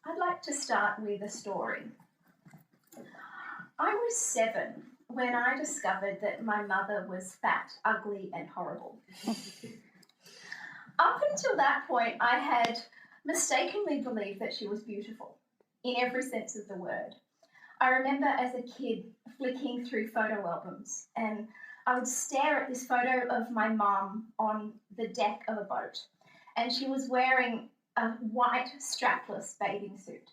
I'd like to start with a story. I was 7 when I discovered that my mother was fat, ugly, and horrible. Up until that point, I had mistakenly believed that she was beautiful in every sense of the word. I remember as a kid flicking through photo albums, and I would stare at this photo of my mum on the deck of a boat, and she was wearing a white strapless bathing suit,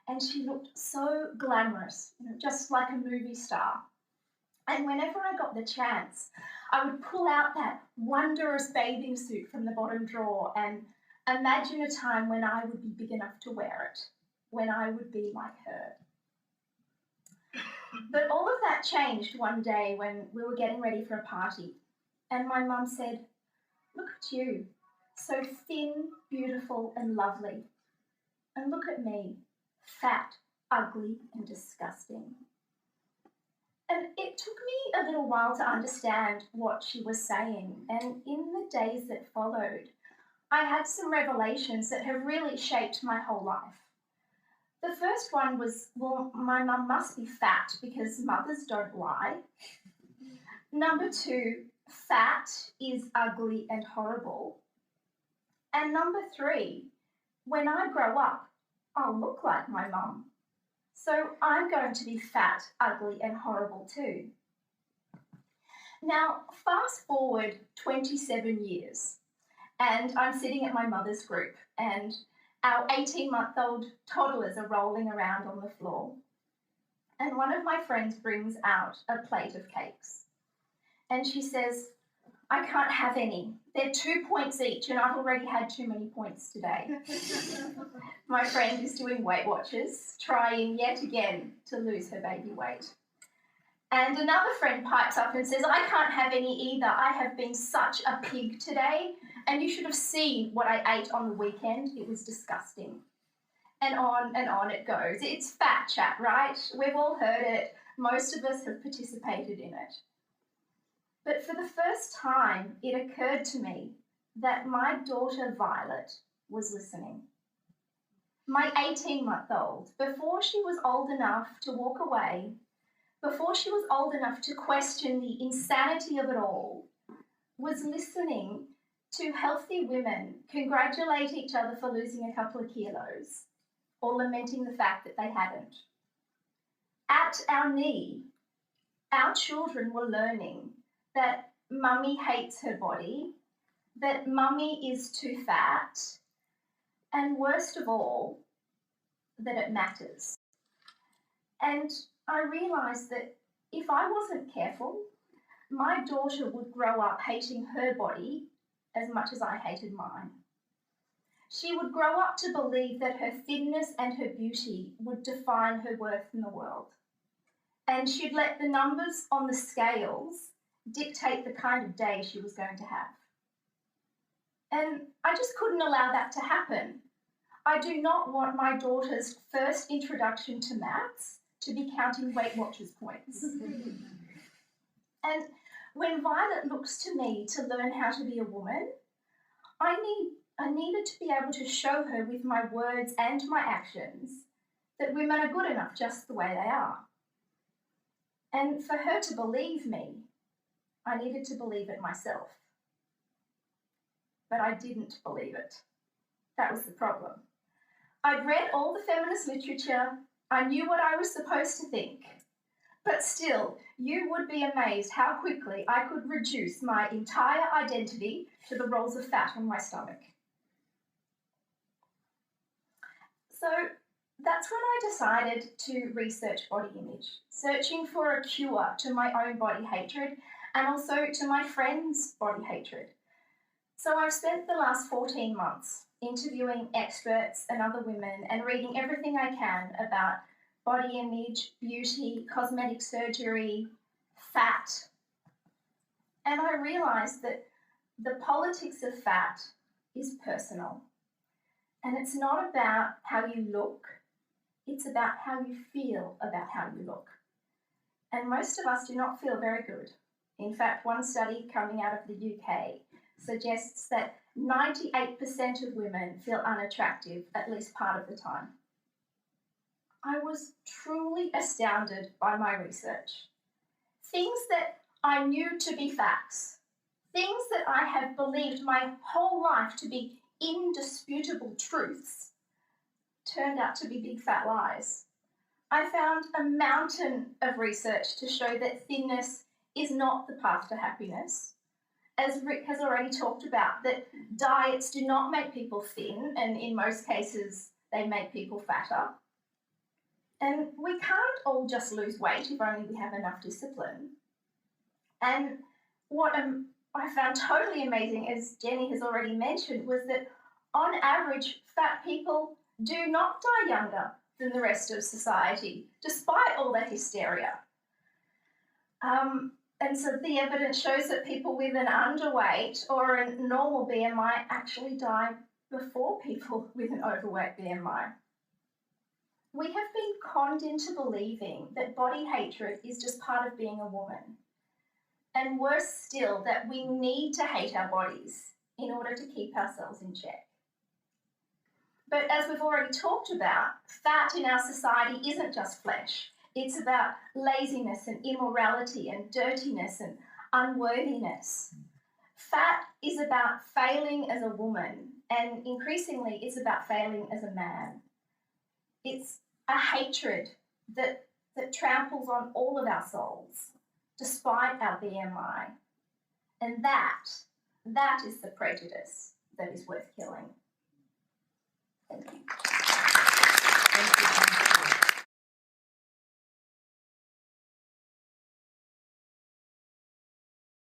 and she looked so glamorous, just like a movie star. And whenever I got the chance, I would pull out that wondrous bathing suit from the bottom drawer and imagine a time when I would be big enough to wear it, when I would be like her. But all of that changed one day when we were getting ready for a party, and my mum said, "Look at you, so thin, beautiful and lovely. And look at me, fat, ugly and disgusting." And it took me a little while to understand what she was saying, and in the days that followed, I had some revelations that have really shaped my whole life. The first one was, well, my mum must be fat because mothers don't lie. Number 2, fat is ugly and horrible. And number 3, when I grow up, I'll look like my mum. So I'm going to be fat, ugly and horrible too. Now, fast forward 27 years, and I'm sitting at my mother's group, and our 18-month-old toddlers are rolling around on the floor. And one of my friends brings out a plate of cakes. And she says, "I can't have any. They're 2 points each, and I've already had too many points today." My friend is doing Weight Watchers, trying yet again to lose her baby weight. And another friend pipes up and says, "I can't have any either. I have been such a pig today, and you should have seen what I ate on the weekend. It was disgusting." And on it goes. It's fat chat, right? We've all heard it. Most of us have participated in it. But for the first time, it occurred to me that my daughter Violet was listening. My 18-month-old, before she was old enough to walk away, before she was old enough to question the insanity of it all, was listening to healthy women congratulate each other for losing a couple of kilos or lamenting the fact that they hadn't. At our knee, our children were learning that mummy hates her body, that mummy is too fat, and worst of all, that it matters. And I realised that if I wasn't careful, my daughter would grow up hating her body as much as I hated mine. She would grow up to believe that her thinness and her beauty would define her worth in the world. And she'd let the numbers on the scales dictate the kind of day she was going to have. And I just couldn't allow that to happen. I do not want my daughter's first introduction to maths to be counting Weight Watchers points. And when Violet looks to me to learn how to be a woman, I needed to be able to show her with my words and my actions that women are good enough just the way they are. And for her to believe me, I needed to believe it myself. But I didn't believe it. That was the problem. I'd read all the feminist literature. I knew what I was supposed to think. But still, you would be amazed how quickly I could reduce my entire identity to the rolls of fat on my stomach. So that's when I decided to research body image, searching for a cure to my own body hatred and also to my friends' body hatred. So I've spent the last 14 months interviewing experts and other women and reading everything I can about body image, beauty, cosmetic surgery, fat. And I realised that the politics of fat is personal. And it's not about how you look, it's about how you feel about how you look. And most of us do not feel very good. In fact, one study coming out of the UK suggests that 98% of women feel unattractive at least part of the time. I was truly astounded by my research. Things that I knew to be facts, things that I have believed my whole life to be indisputable truths, turned out to be big fat lies. I found a mountain of research to show that thinness is not the path to happiness. As Rick has already talked about, that diets do not make people thin, and in most cases, they make people fatter. And we can't all just lose weight if only we have enough discipline. And what I found totally amazing, as Jenny has already mentioned, was that on average, fat people do not die younger than the rest of society, despite all that hysteria. And so the evidence shows that people with an underweight or a normal BMI actually die before people with an overweight BMI. We have been conned into believing that body hatred is just part of being a woman. And worse still, that we need to hate our bodies in order to keep ourselves in check. But as we've already talked about, fat in our society isn't just flesh. It's about laziness and immorality and dirtiness and unworthiness. Fat is about failing as a woman, and increasingly it's about failing as a man. It's a hatred that tramples on all of our souls, despite our BMI. And that is the prejudice that is worth killing. Thank you.